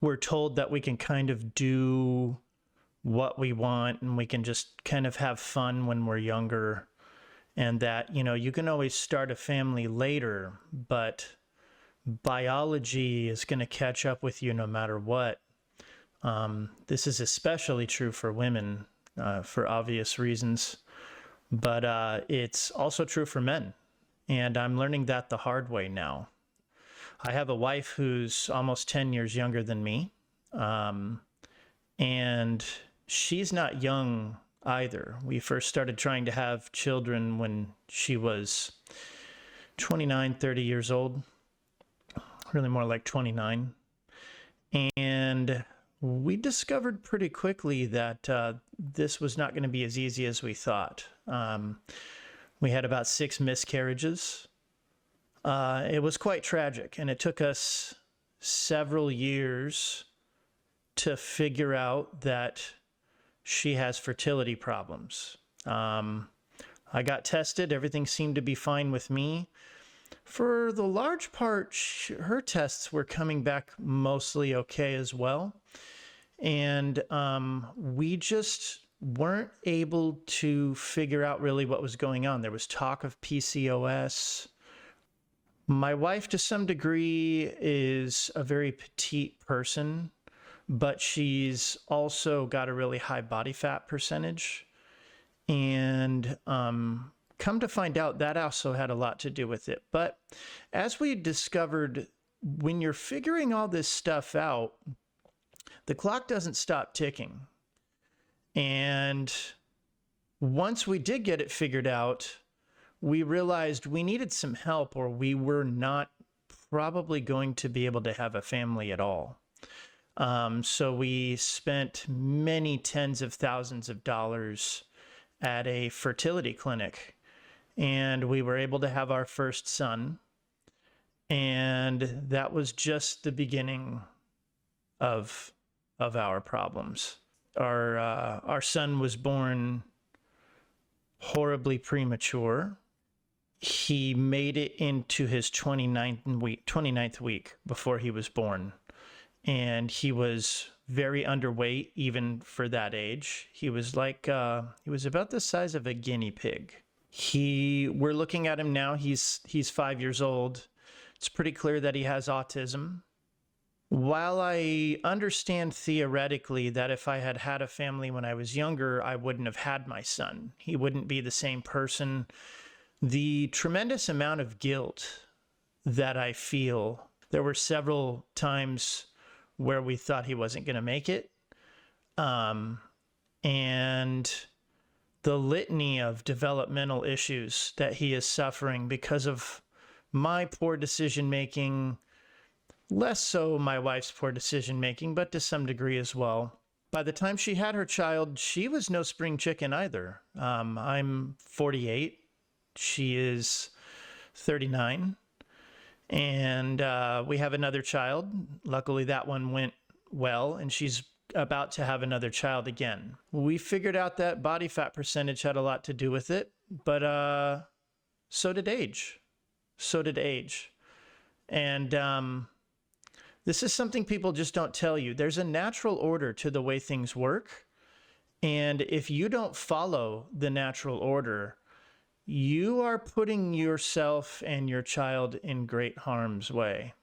we're told that we can kind of do what we want and we can just kind of have fun when we're younger, and that, you can always start a family later, but biology is going to catch up with you no matter what. This is especially true for women for obvious reasons, but it's also true for men. And I'm learning that the hard way now. I have a wife who's almost 10 years younger than me, and she's not young either. We first started trying to have children when she was 29, 30 years old, really more like 29. And we discovered pretty quickly that this was not going to be as easy as we thought. We had about 6 miscarriages. It was quite tragic, and it took us several years to figure out that she has fertility problems. I got tested. Everything seemed to be fine with me. For the large part, her tests were coming back mostly okay as well. And we just weren't able to figure out really what was going on. There was talk of PCOS. My wife, to some degree, is a very petite person, but she's also got a really high body fat percentage. And come to find out, that also had a lot to do with it. But as we discovered, when you're figuring all this stuff out, the clock doesn't stop ticking. And once we did get it figured out, we realized we needed some help, or we were not probably going to be able to have a family at all. So we spent many tens of thousands of dollars at a fertility clinic, and we were able to have our first son. And that was just the beginning of our problems. Our son was born horribly premature. He made it into his 29th week before he was born. And he was very underweight even for that age. He was he was about the size of a guinea pig. We're looking at him now. He's 5 years old. It's pretty clear that he has autism. While I understand theoretically that if I had had a family when I was younger, I wouldn't have had my son. He wouldn't be the same person. The tremendous amount of guilt that I feel, there were several times where we thought he wasn't going to make it. And the litany of developmental issues that he is suffering because of my poor decision-making, less so my wife's poor decision-making, but to some degree as well. By the time she had her child, she was no spring chicken either. I'm 48. She is 39. And we have another child. Luckily, that one went well, and she's about to have another child again. We figured out that body fat percentage had a lot to do with it, but so did age. So did age. And this is something people just don't tell you. There's a natural order to the way things work. And if you don't follow the natural order, you are putting yourself and your child in great harm's way.